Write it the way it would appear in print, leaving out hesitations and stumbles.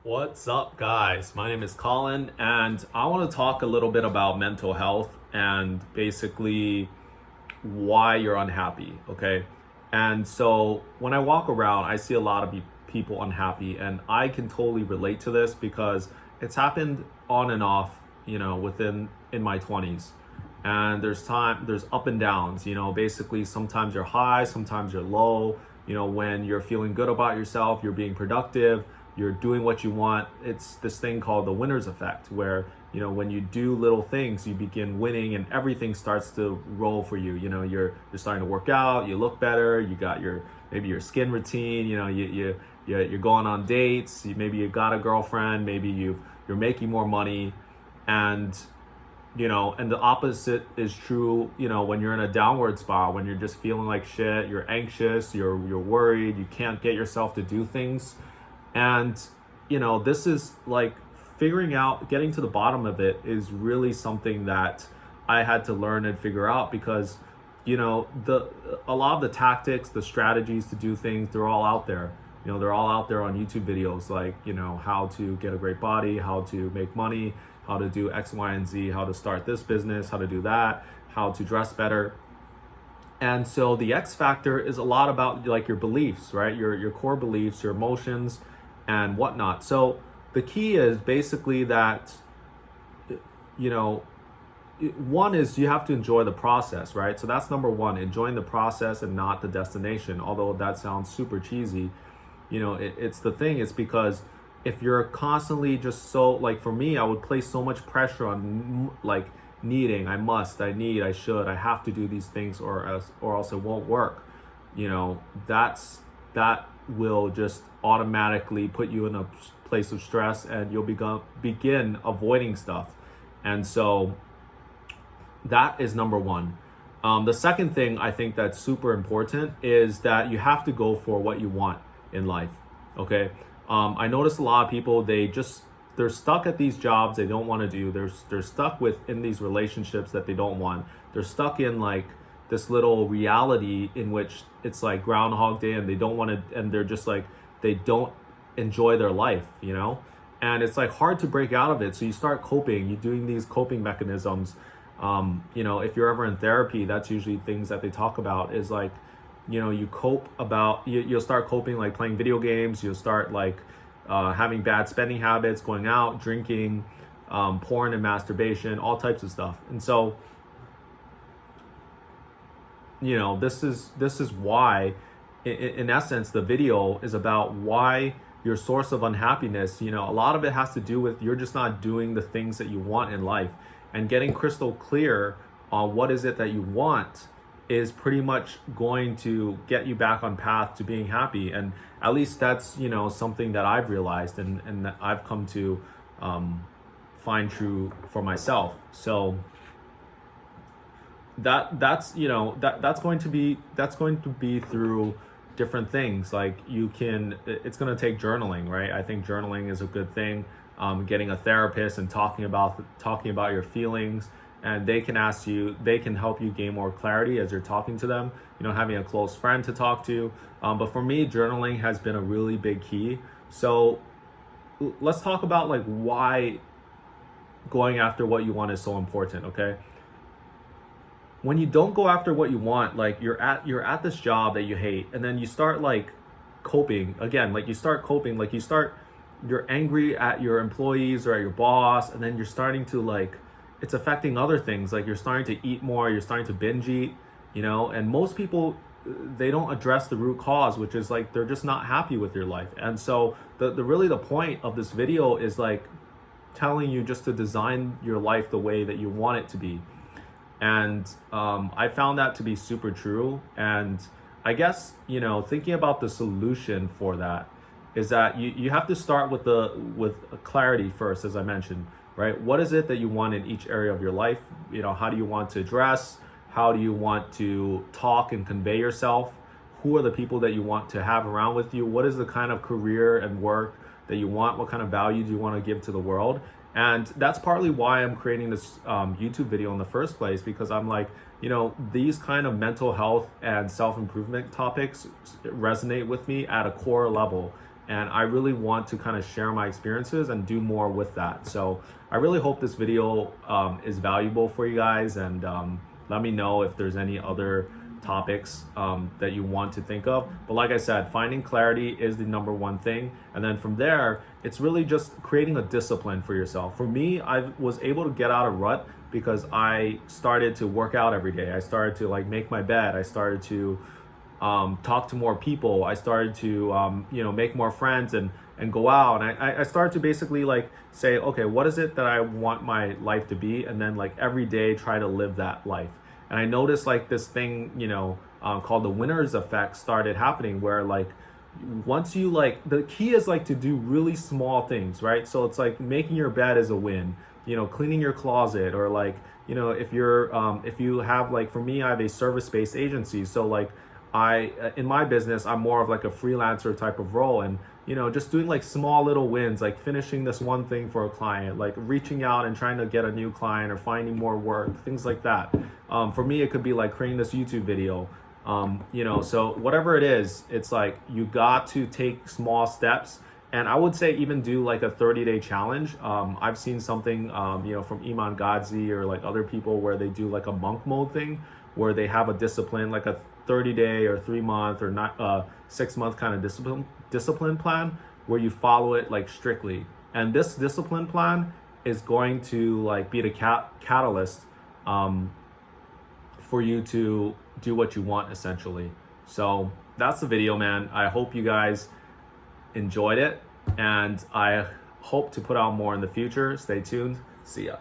What's up, guys? My name is Colin, and I want to talk a little bit about mental health and basically why you're unhappy, okay? And so when I walk around, I see a lot of people unhappy, and I can totally relate to this because it's happened on and off, in my 20s. And there's up and downs, basically sometimes you're high, sometimes you're low. When you're feeling good about yourself, you're being productive, you're doing what you want. It's this thing called the winner's effect where, when you do little things, you begin winning and everything starts to roll for you. You're starting to work out, you look better, you got maybe your skin routine, you're going on dates, maybe you got a girlfriend, maybe you're making more money. And the opposite is true, when you're in a downward spiral, when you're just feeling like shit, you're anxious, you're worried, you can't get yourself to do things. And, this is like getting to the bottom of it is really something that I had to learn and figure out because, a lot of the tactics, the strategies to do things, they're all out there. They're all out there on YouTube videos, like, how to get a great body, how to make money, how to do X, Y, and Z, how to start this business, how to do that, how to dress better. And so the X factor is a lot about like your beliefs, right? Your core beliefs, your emotions and whatnot. So the key is basically that, one is you have to enjoy the process, right? So that's number one, enjoying the process and not the destination. Although that sounds super cheesy, it's the thing. It's because if you're constantly just so, like for me, I would place so much pressure on like needing, I must, I need, I should, I have to do these things or else it won't work. That will just automatically put you in a place of stress and you'll begin avoiding stuff. And so that is number one. The second thing I think that's super important is that you have to go for what you want in life, okay? I notice a lot of people, they're stuck at these jobs they don't want to do. They're stuck in these relationships that they don't want. They're stuck in like this little reality in which it's like Groundhog Day and they don't want to, and they're just like, they don't enjoy their life, and it's like hard to break out of it. So you start coping, you're doing these coping mechanisms. If you're ever in therapy, that's usually things that they talk about is like, you cope about, you'll start coping like playing video games, you'll start like having bad spending habits, going out, drinking, porn and masturbation, all types of stuff. And so, this is why, in essence, the video is about why your source of unhappiness, a lot of it has to do with you're just not doing the things that you want in life, and getting crystal clear on what is it that you want is pretty much going to get you back on path to being happy. And at least that's, something that I've realized and that I've come to find true for myself. So that's going to be through different things. Like it's going to take journaling, right? I think journaling is a good thing. Getting a therapist and talking about your feelings, and they can help you gain more clarity as you're talking to them, having a close friend to talk to. But for me, journaling has been a really big key. So let's talk about like why going after what you want is so important, okay? When you don't go after what you want, like you're at this job that you hate, and then you start like coping again, you're angry at your employees or at your boss, and then you're starting to like, it's affecting other things. Like you're starting to eat more, you're starting to binge eat, and most people, they don't address the root cause, which is like, they're just not happy with your life. And so the point of this video is like telling you just to design your life the way that you want it to be. And I found that to be super true. And I guess, thinking about the solution for that is that you have to start with clarity first, as I mentioned, right? What is it that you want in each area of your life? How do you want to dress? How do you want to talk and convey yourself? Who are the people that you want to have around with you? What is the kind of career and work that you want? What kind of value do you want to give to the world? And that's partly why I'm creating this YouTube video in the first place, because I'm like, these kind of mental health and self-improvement topics resonate with me at a core level. and I really want to kind of share my experiences and do more with that. So I really hope this video is valuable for you guys, and let me know if there's any other topics that you want to think of. But like I said, finding clarity is the number one thing, and then from there it's really just creating a discipline for yourself. For me, I was able to get out of rut because I started to work out every day. I started to like make my bed. I started to talk to more people. I started to make more friends and go out. And I started to basically like say, okay, what is it that I want my life to be? And then like every day try to live that life. And I noticed like this thing, called the winner's effect started happening, where like once you like, the key is like to do really small things, right? So it's like making your bed is a win, cleaning your closet, or like, if you have, like, for me, I have a service-based agency. So like in my business, I'm more of like a freelancer type of role, and just doing like small little wins, like finishing this one thing for a client, like reaching out and trying to get a new client or finding more work, things like that. For me, it could be like creating this YouTube video, so whatever it is, it's like you got to take small steps. And I would say even do like a 30-day challenge. I've seen something, from Iman Gadzi or like other people, where they do like a monk mode thing, where they have a discipline, like a 30-day or 3-month or not 6-month kind of discipline plan, where you follow it like strictly. And this discipline plan is going to like be the catalyst for you to do what you want, essentially. So that's the video, man. I hope you guys enjoyed it, and I hope to put out more in the future. Stay tuned. See ya.